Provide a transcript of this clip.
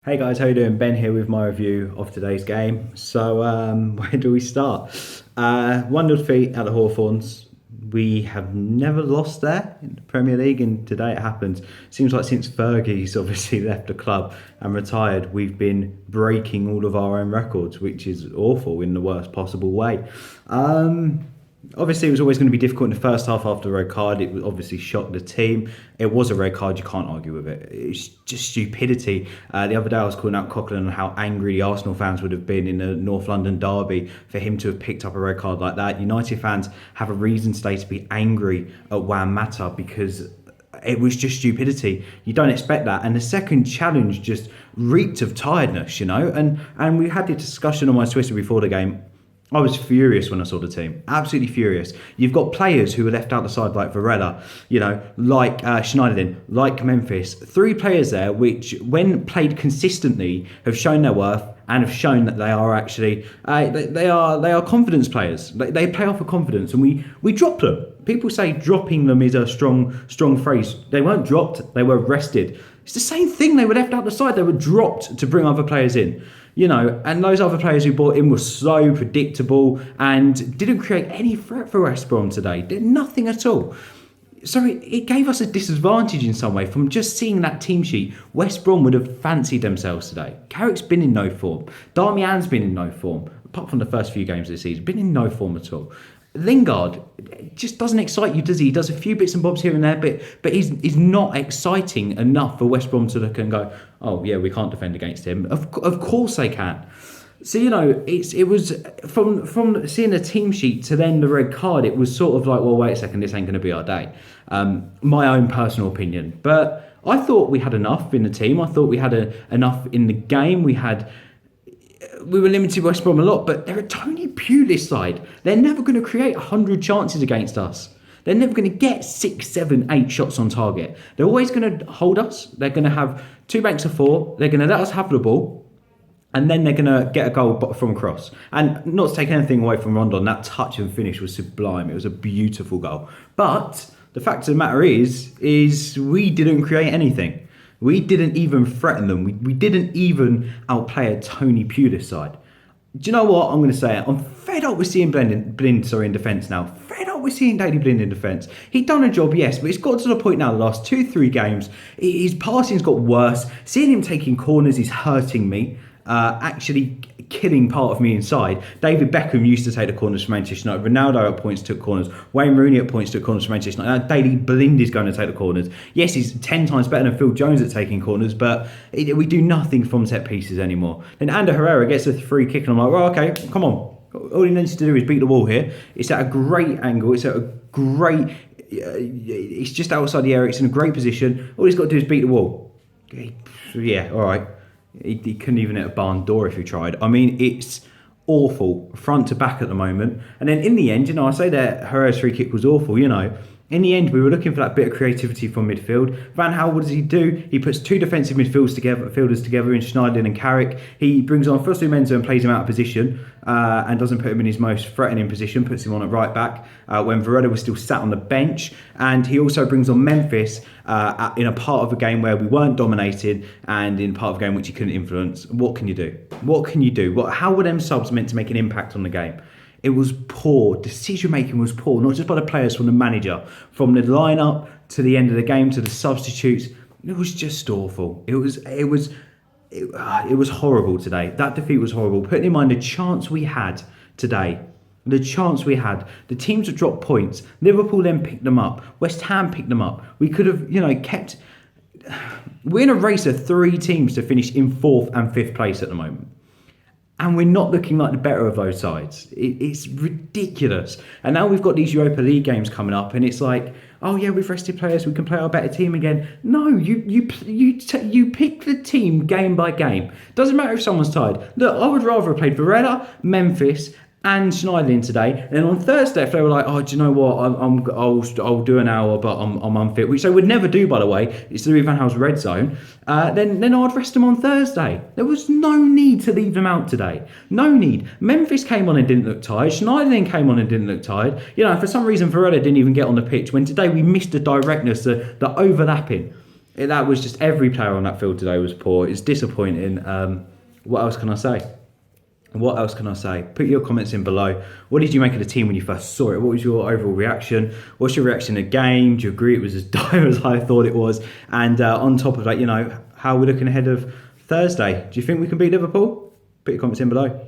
Hey guys, how you doing? Ben here with my review of today's game. So, where do we start? 1-0 defeat at the Hawthorns. We have never lost there in the Premier League, and today it happens. Seems like since Fergie's obviously left the club and retired, we've been breaking all of our own records, which is awful in the worst possible way. Obviously, it was always going to be difficult in the first half after the red card. It obviously shocked the team. It was a red card. You can't argue with it. It's just stupidity. The other day I was calling out Coughlin on how angry the Arsenal fans would have been in the North London derby for him to have picked up a red card like that. United fans have a reason today to be angry at Juan Mata because it was just stupidity. You don't expect that. And the second challenge just reeked of tiredness, And we had the discussion on my Twitter before the game. I was furious when I saw the team. Absolutely furious. You've got players who were left out the side like Varela, like Schneiderlin, like Memphis. 3 players there which, when played consistently, have shown their worth and have shown that they are actually they are confidence players. They play off of confidence, and we dropped them. People say dropping them is a strong phrase. They weren't dropped. They were rested. It's the same thing. They were left out the side. They were dropped to bring other players in. And those other players who brought in were so predictable and didn't create any threat for West Brom today. Did nothing at all. So it gave us a disadvantage in some way. From just seeing that team sheet, West Brom would have fancied themselves today. Carrick's been in no form. Darmian's been in no form, apart from the first few games of the season. Been in no form at all. Lingard just doesn't excite you, does he? He does a few bits and bobs here and there, but he's not exciting enough for West Brom to look and go, oh yeah, we can't defend against him. Of course they can. So it was from seeing the team sheet to then the red card. It was sort of like, well, wait a second, this ain't going to be our day. My own personal opinion, but I thought we had enough in the team. I thought we had enough in the game. We were limited West Brom a lot, but they're a Tony Pulis side. They're never going to create 100 chances against us. They're never going to get 6, 7, 8 shots on target. They're always going to hold us. They're going to have 2 banks of 4. They're going to let us have the ball, and then they're going to get a goal from cross. And not to take anything away from Rondon, that touch and finish was sublime. It was a beautiful goal. But the fact of the matter is we didn't create anything. We didn't even threaten them. We didn't even outplay a Tony Pulis side. Do you know what? I'm going to say it. I'm fed up with seeing Blind in defence now. Fed up with seeing Daley Blind in defence. He'd done a job, yes, but it's got to the point now, the last 2-3 games, his passing's got worse. Seeing him taking corners is hurting me. Actually killing part of me inside. David Beckham used to take the corners from Manchester United. Ronaldo at points took corners. Wayne Rooney at points took corners from Manchester United. Now Daley Blind is going to take the corners. Yes, he's 10 times better than Phil Jones at taking corners, but we do nothing from set pieces anymore. Then Ander Herrera gets a free kick, and I'm like, well, okay, come on. All he needs to do is beat the wall here. It's at a great angle. It's at a great... it's just outside the area. It's in a great position. All he's got to do is beat the wall. Yeah, all right. He couldn't even hit a barn door if he tried. I mean, it's awful, front to back at the moment. And then in the end, I say that Herrera's free kick was awful, In the end, we were looking for that bit of creativity from midfield. Van Gaal, what does he do? He puts 2 defensive midfielders together in Schneiderlin and Carrick. He brings on Fosu Mensah and plays him out of position and doesn't put him in his most threatening position, puts him on at right back when Varela was still sat on the bench. And he also brings on Memphis in a part of a game where we weren't dominated and in part of a game which he couldn't influence. What can you do? How were them subs meant to make an impact on the game? It was poor. Decision making was poor, not just by the players, from the manager, from the lineup to the end of the game to the substitutes. It was just awful. It was horrible today. That defeat was horrible. Putting in mind the chance we had today, the teams have dropped points. Liverpool then picked them up. West Ham picked them up. We could have, kept. We're in a race of 3 teams to finish in 4th and 5th place at the moment. And we're not looking like the better of those sides. It's ridiculous. And now we've got these Europa League games coming up, and it's like, oh yeah, we've rested players, we can play our better team again. No, you pick the team game by game. Doesn't matter if someone's tired. Look, I would rather have played Varela, Memphis, and Schneiderlin today. And then on Thursday, if they were like, oh, do you know what? I'll do an hour, but I'm unfit, which they would never do, by the way. It's Louis van Gaal's red zone. Then I'd rest them on Thursday. There was no need to leave them out today. No need. Memphis came on and didn't look tired. Schneiderlin came on and didn't look tired. For some reason, Varela didn't even get on the pitch when today we missed the directness, the overlapping. That was just every player on that field today was poor. It's disappointing. What else can I say? What else can I say? Put your comments in below. What did you make of the team when you first saw it? What was your overall reaction? What's your reaction to the game? Do you agree it was as dire as I thought it was? And on top of that, how we're looking ahead of Thursday. Do you think we can beat Liverpool? Put your comments in below.